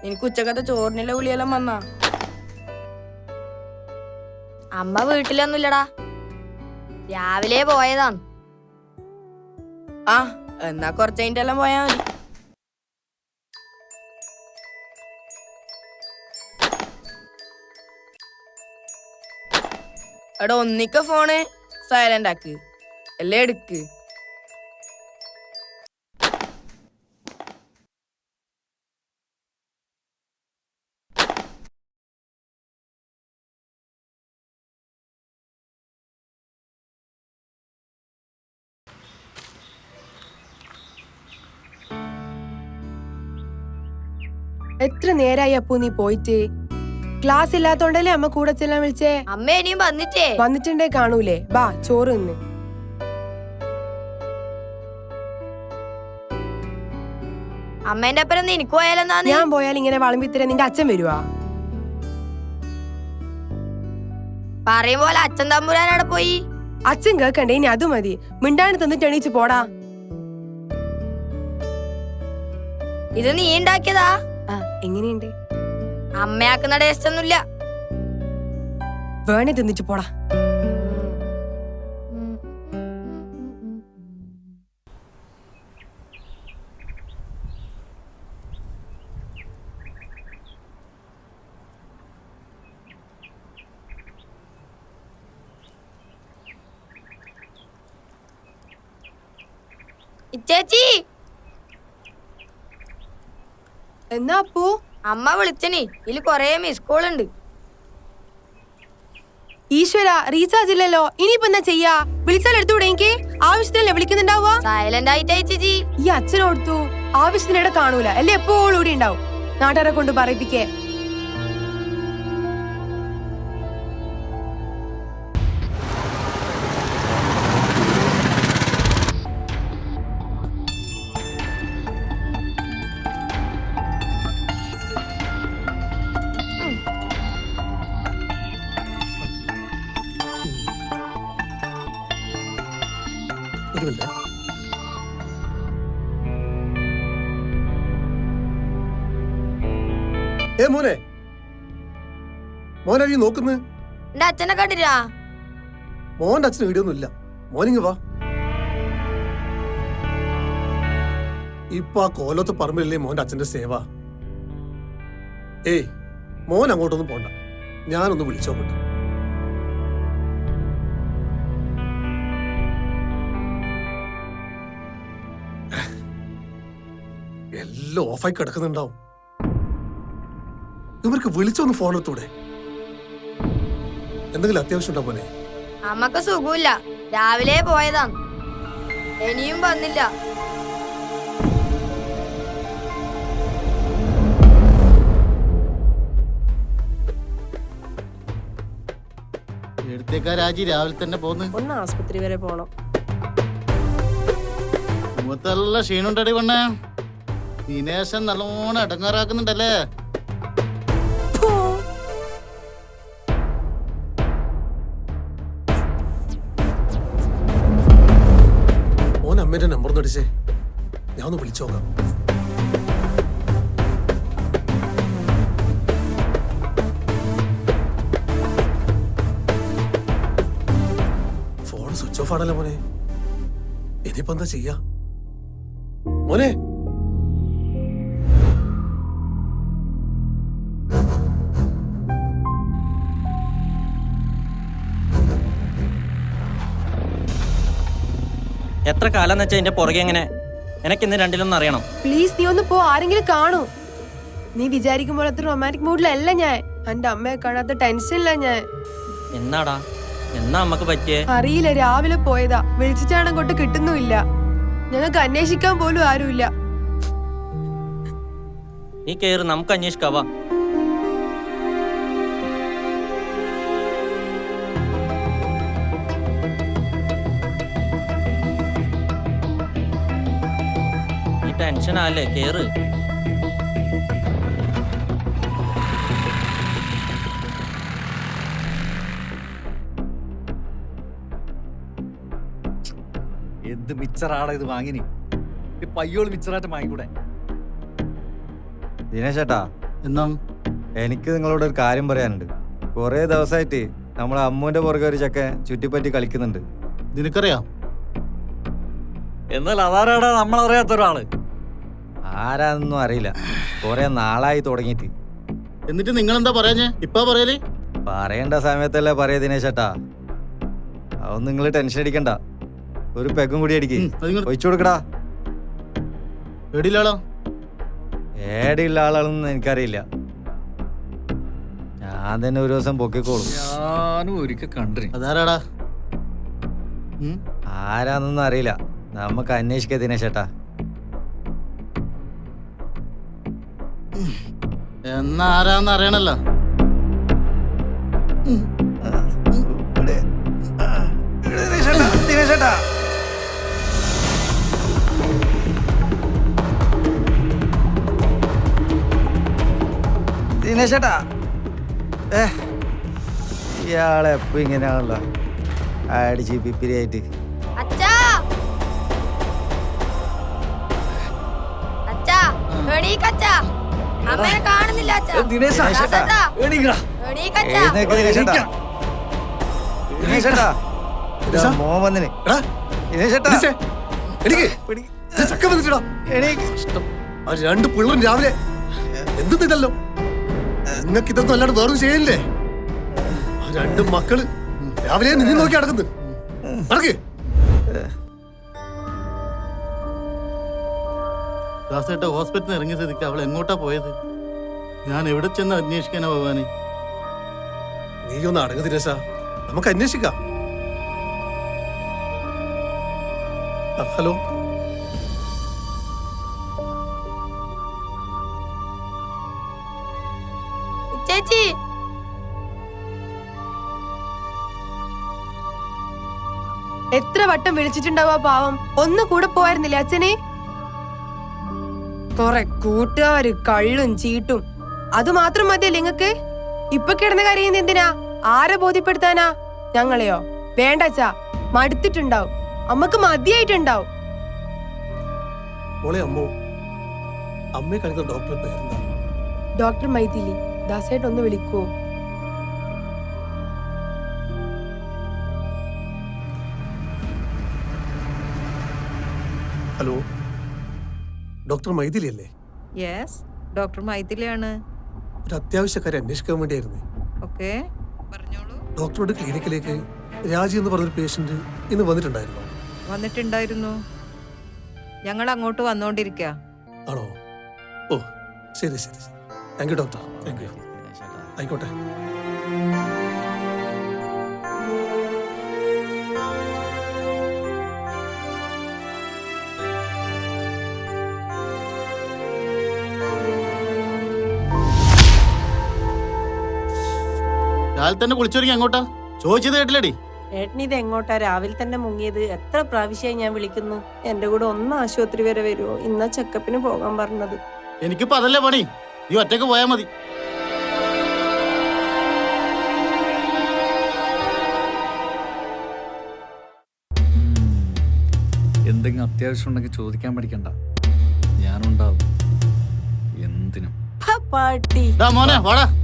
നിനക്ക് ഉച്ചക്കത്തെ ചോറിനുള്ള വിളിയെല്ലാം വന്നാ? അമ്മ വീട്ടിലൊന്നുമില്ലടാ, രാവിലെ പോയതാണ്. ആ എന്നാ കുറച്ച് കഴിഞ്ഞിട്ടെല്ലാം പോയാ മതി. എടാ ഒന്നിക്ക ഫോണ് സൈലന്റ് ആക്ക്, എല്ലാം എടുക്ക്. എത്ര നേരായി അപ്പു നീ പോയിട്ട്? ക്ലാസ് ഇല്ലാത്തോണ്ടല്ലേ അമ്മ കൂടെ ചെല്ലാൻ വിളിച്ചേ? അമ്മ ഇനിയും വന്നിട്ടേ? വന്നിട്ടുണ്ടേ കാണൂലേ, ബാ ചോറ് തിന്ന്. അമ്മേന്റെ അപ്പുറം നിനക്ക് പോയാലെന്നാ? ഞാൻ പോയാൽ ഇങ്ങനെ വളമ്പിത്തരാൻ നിന്റെ അച്ഛൻ വരുവാ? പറയും പോലെ അച്ഛൻ തമ്പുരാൻ അവിടെ പോയി. അച്ഛൻ കേക്കണ്ടേ, ഇനി അത് മതി. മിണ്ടാണ്ട് തന്നിട്ട് എണീച്ച് പോടാ. ഇത് നീ ഉണ്ടാക്കിയതാ? എങ്ങനെയുണ്ട്? അമ്മയാക്കുന്ന ടേസ്റ്റ് ഒന്നുമില്ല. വേണേ തിന്നിട്ട് പോടാ. ചേച്ചി എന്നാ അപ്പു? അമ്മ വിളിച്ചനി, ഇതിൽ കൊറേ മിസ് കോൾ ഉണ്ട്. ഈശ്വര, റീചാർജ് ഇല്ലല്ലോ. ഇനിയിപ്പോ എന്താ ചെയ്യാ? വിളിച്ചാൽ എടുത്തുകൂടെ? എനിക്ക് ആവശ്യത്തിനല്ലേ വിളിക്കുന്നുണ്ടാവുക. സൈലന്റ് ആയിട്ടാ ചേച്ചി. ഈ അച്ഛനോടുത്തു ആവശ്യത്തിനിടെ കാണൂല അല്ലേ, എപ്പോഴും കൂടി ഉണ്ടാവും. നാട്ടുകാരെ കൊണ്ട് പറയിപ്പിക്കേ. മോനെ, മോനെ നീ നോക്കുന്നത്? എന്റെ അച്ഛനെ കണ്ടിരാ? മോന്റെ അച്ഛന് വീഡിയോന്നുമില്ല. മോനിങ് വാ. ഇപ്പൊ ആ കോലത്ത് പറമ്പിലല്ലേ മോന്റെ അച്ഛന്റെ സേവ. ഏയ് മോൻ അങ്ങോട്ടൊന്നും പോണ്ട, ഞാനൊന്ന് വിളിച്ചോക്കട്ടെ. എല്ലാം ഓഫായി കിടക്കുന്നുണ്ടാവും. ഇവർക്ക് വിളിച്ചൊന്ന് ഫോൺ എടുത്തൂടെ? എന്തെങ്കിലും അത്യാവശ്യം ഉണ്ടോ പോലെ? അമ്മക്ക് സുഖമില്ല, രാവിലെ പോയതാണ്, ഇനിയും വന്നില്ല. രാജി രാവിലെ തന്നെ പോന്ന്. ഒന്ന് ആസ്പത്രി വരെ പോണം. മുഖത്തെല്ലാം ക്ഷീണുണ്ടടി പെണ്ണേ. ദിനേശൻ നല്ലോണം ഇടങ്ങാറാക്കുന്നുണ്ടല്ലേ? മോൻ അമ്മേന്റെ നമ്പർ ഒന്ന് അടിച്ചേ, ഞാൻ ഒന്ന് വിളിച്ചോക്കാം. ഫോൺ സ്വിച്ച് ഓഫ് ആണല്ലോ മോനെ. ഇനിയിപ്പോ എന്താ ചെയ്യാ മോനെ? എത്ര കാലം വെച്ചാൽ എന്റെ പുറകെ എങ്ങനെ? എനിക്ക് ഇന്ന് രണ്ടിലൊന്നും അറിയണം. പ്ലീസ് നീ ഒന്ന് പോ, ആരെങ്കിലും കാണൂ. നീ വിചാരിക്കുമ്പോൾ അത്ര റൊമാൻറ്റിക് മൂഡിലല്ല ഞാൻ. എന്റെ അമ്മയെ കാണാത്ത ടെൻഷനില്ല ഞാൻ. എന്നാടാ, എന്നാ അമ്മക്ക് പറ്റിയേ? അറിയില്ല, രാവിലെ പോയതാ. വിളിച്ചിട്ടാണ് അങ്ങോട്ട് കിട്ടുന്നുമില്ല. ഞങ്ങൾക്ക് അന്വേഷിക്കാൻ പോലും ആരുമില്ല. നീ കേറ്, നമുക്ക് അന്വേഷിക്കാവാ. ടെൻഷൻ ആല്ലേ, കേറ്. എന്ത് മിച്ചറാണ് ഇത് വാങ്ങിനി? പയ്യോള് മിച്ചറായിട്ട് വാങ്ങിക്കൂടെ? ദിനേശേട്ടാ, എന്നാ എനിക്ക് നിങ്ങളോട് ഒരു കാര്യം പറയാനുണ്ട്. കുറേ ദിവസമായിട്ട് നമ്മളെ അമ്മൂന്റെ പുറകെ ഒരു ചെക്കൻ ചുറ്റിപ്പറ്റി കളിക്കുന്നുണ്ട്. നിനക്കറിയാം? എന്നാൽ അതാരാടാ നമ്മളറിയാത്ത ഒരാള്? ആരാന്നൊന്നും അറിയില്ല. കുറെ നാളായി തുടങ്ങിയിട്ട്. എന്നിട്ട് നിങ്ങൾ എന്താ പറയാഞ്ഞേ? ഇപ്പാ പറയല്? പറയേണ്ട സമയത്തല്ലേ പറയാ ദിനേശേട്ടാ. അതൊന്നും നിങ്ങൾ ടെൻഷൻ അടിക്കണ്ട. ഒരു പെഗും കൂടി അടിക്ക്. ഒഴിച്ചു കൊടുക്കടാ. എടിലാളോ? ഏടെയുള്ള ആളാണെന്ന് എനിക്കറിയില്ല. ഞാൻ തന്നെ ഒരു ദിവസം പൊക്കിക്കോളും. ഞാനും ഒരിക്കൽ കണ്ടിന്. അതാരാടാ? ആരാന്നൊന്നും അറിയില്ല. നമുക്ക് അന്വേഷിക്കാം ദിനേശേട്ടാ. എന്നാ ആരാന്ന് അറിയണല്ലോ. ദിനേശേട്ടാ, ഇയാളെ എപ്പോ ഇങ്ങനെയാണല്ലോ അടിച്ച് പിപ്പിരിയായിട്ട്. അച്ഛാ അച്ഛാ എണീക്കച്ഛാ, അമ്മയെ കാണുന്നില്ല അച്ഛാ. ദാസേട്ടാ, എണീക്കച്ഛാ. എഴുന്നേക്ക് ദിനേശേട്ടാ. ദിനേശേട്ടാ, ഇതാ മോൻ വന്നിന്. എടാ, ദിനേശേട്ടാ, ദിനേശേ, എണീക്ക്. പിടി- ഇത് ചക്ക വന്നിട്ടാ. എണീക്ക്. ആ രണ്ട് പിള്ളേരും രാവിലെ എന്തെന്നില്ലല്ലോ. നിങ്ങൾക്ക് ഇതൊന്നും അല്ലാണ്ട് വേറൊന്നും ചെയ്യല്ലേ? ആ രണ്ട് മക്കള് രാവിലെ നിന്നെ നോക്കി നടക്കുന്നു. നടക്ക്. ദാസേട്ട ഹോസ്പിറ്റലിൽ ഇറങ്ങിയ സ്ഥിതിക്ക് അവൾ എങ്ങോട്ടാ പോയത്? ഞാൻ എവിടെ ചെന്ന് അന്വേഷിക്കാനാ ഭഗവാനെ? നീ ഒന്ന് അടങ്ങ് ദിനേശ, നമുക്ക് അന്വേഷിക്കാം. ഹലോ, ചേച്ചി എത്ര വട്ടം വിളിച്ചിട്ടുണ്ടാവും ആ പാവം. ഒന്ന് കൂടെ പോയിരുന്നില്ലേ അച്ഛനെ? കൊറേ കൂട്ടുകാര് കള്ളും ചീട്ടും അത് മാത്രം മതിയല്ലേ നിങ്ങക്ക്? ഇപ്പൊ കിടന്ന കരയുന്ന എന്തിനാ? ആരെ ബോധ്യപ്പെടുത്താനാ? ഞങ്ങളെയോ? വേണ്ട അച്ഛാ, മടുത്തിട്ടുണ്ടാവും. അമ്മക്ക് മതിയായിട്ടുണ്ടാവും. മോളെ അമ്മോ, അമ്മയെ കാണിക്കുന്ന ഡോക്ടറെ പേരെന്താ? ഡോക്ടർ മൈഥിലി. ദാസേട്ട് ഒന്ന് വിളിക്കുവോ? ഹലോ, ഡോക്ടർ മൈഥിലി അല്ലേ? യെസ്, ഡോക്ടർ മൈഥിലിയാണ്. ഒരു അത്യാവശ്യ കാര്യം അന്വേഷിക്കാൻ വേണ്ടിയായിരുന്നേ. ഓക്കെ, പറഞ്ഞോളൂ. ഡോക്ടറുടെ ക്ലിനിക്കിലേക്ക് രാജി എന്ന് പറഞ്ഞൊരു പേഷ്യന്റ് ഇന്ന് വന്നിട്ടുണ്ടായിരുന്നു. വന്നിട്ടുണ്ടായിരുന്നു. ഞങ്ങൾ അങ്ങോട്ട് വന്നോണ്ടിരിക്കുക. ആണോ? ഓ, ശരി ശരി. Thank you doctor. Thank you. ആയിക്കോട്ടെ. രാവിലെ തന്നെ കുളിച്ചൊരുങ്ങി അങ്ങോട്ടാ? ചോദിച്ചത് കേട്ടില്ലടി? ഏട്ടനിത് എങ്ങോട്ടാ രാവിലെ തന്നെ മുങ്ങിയത്? എത്ര പ്രാവശ്യമായി ഞാൻ വിളിക്കുന്നു. എന്റെ കൂടെ ഒന്ന് ആശുപത്രി വരെ വരുമോ? ഇന്നാ ചെക്കപ്പിന് പോകാൻ പറഞ്ഞത്. എനിക്കിപ്പോ അതല്ലേ പണി. നീ ഒറ്റക്ക് പോയാ മതി. എന്തെങ്കിലും അത്യാവശ്യം ഉണ്ടെങ്കിൽ ചോദിക്കാൻ പഠിക്കണ്ട, ഞാനുണ്ടാവും. എന്തിനും. പാട്ടി ഡാ മോനെ വാടാ.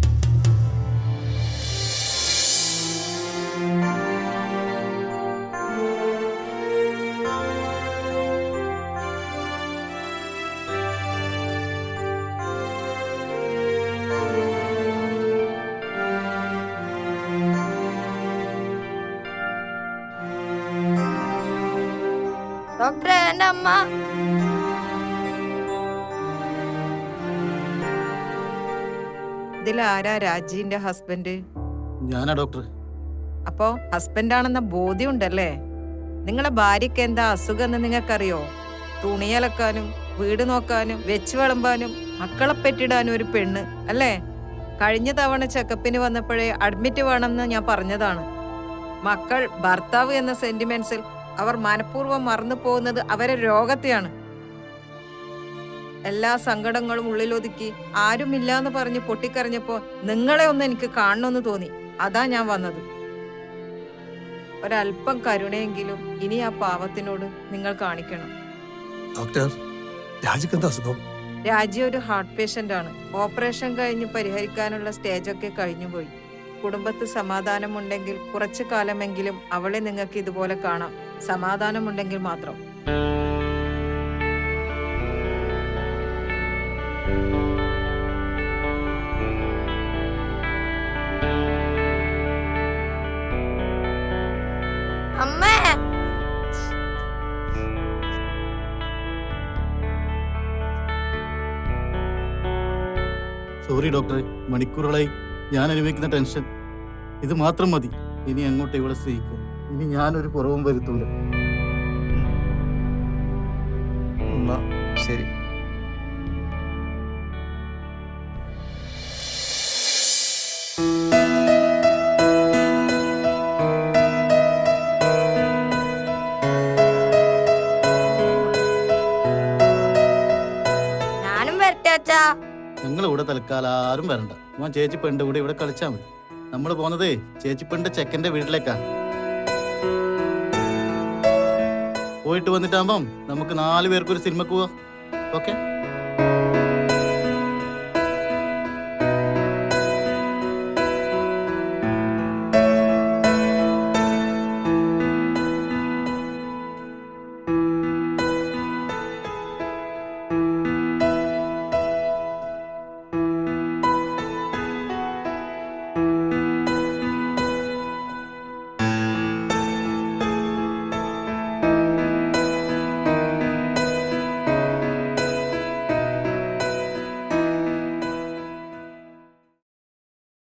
ഡോക്ടറെ, എന്റെ അമ്മ. ഇതിലാരാ രാജീന്റെ ഹസ്ബൻഡ്? ഞാനാ ഡോക്ടർ. അപ്പോ ഹസ്ബൻഡാണെന്ന ബോധ്യം ഉണ്ടല്ലേ? നിങ്ങളെ ഭാര്യക്ക് എന്താ അസുഖം എന്ന് നിങ്ങൾക്കറിയോ? തുണിയലക്കാനും വീട് നോക്കാനും വെച്ച് വിളമ്പാനും മക്കളെ പെറ്റിടാനും ഒരു പെണ്ണ് അല്ലേ? കഴിഞ്ഞ തവണ ചെക്കപ്പിന് വന്നപ്പോഴേ അഡ്മിറ്റ് വേണമെന്ന് ഞാൻ പറഞ്ഞതാണ്. മക്കൾ ഭർത്താവ് എന്ന സെന്റിമെന്റ്സിൽ അവർ മനഃപൂർവ്വം മറന്നു പോകുന്നത് അവരെ രോഗത്തെയാണ്. എല്ലാ സങ്കടങ്ങളും ഉള്ളിലൊതുക്കി ആരുമില്ലാന്ന് പറഞ്ഞ് പൊട്ടിക്കരഞ്ഞപ്പോ നിങ്ങളെ ഒന്ന് എനിക്ക് കാണണമെന്ന് തോന്നി. അതാ ഞാൻ വന്നത്. ഒരല്പം കരുണയെങ്കിലും ഇനി ആ പാവത്തിനോട് നിങ്ങൾ കാണിക്കണം. ഡോക്ടർ, രാജിക്ക് എന്താ അസുഖം? രാജി ഒരു ഹാർട്ട് പേഷ്യന്റ് ആണ്. ഓപ്പറേഷൻ കഴിഞ്ഞ് പരിഹരിക്കാനുള്ള സ്റ്റേജൊക്കെ കഴിഞ്ഞുപോയി. കുടുംബത്ത് സമാധാനമുണ്ടെങ്കിൽ കുറച്ചു കാലമെങ്കിലും അവളെ നിങ്ങൾക്ക് ഇതുപോലെ കാണാം. സമാധാനമുണ്ടെങ്കിൽ മാത്രം. അമ്മേ, സോറി ഡോക്ടറെ, മണിക്കൂറുകളായി ഞാൻ അനുഭവിക്കുന്ന ടെൻഷൻ. ഇത് മാത്രം മതി. ഇനി അങ്ങോട്ട് ഇവിടെ സ്നേഹിക്കും. ഇനി ഞാനൊരു കുറവും വരുത്തൂല. എന്നാ ശരി. ഞാനും വരട്ടെ അച്ഛാ. ഞങ്ങളിവിടെ തൽക്കാലം ആരും വരണ്ട. മോൻ ചേച്ചിപ്പെണ്ണിന്റെ കൂടെ ഇവിടെ കളിച്ചാൽ മതി. നമ്മൾ പോന്നതേ ചേച്ചിപ്പെണ്ണിന്റെ ചെക്കന്റെ വീട്ടിലേക്കാ. പോയിട്ട് വന്നിട്ടാകുമ്പം നമുക്ക് 4 പേർക്ക് ഒരു സിനിമക്ക് പോവാം. ഓക്കെ?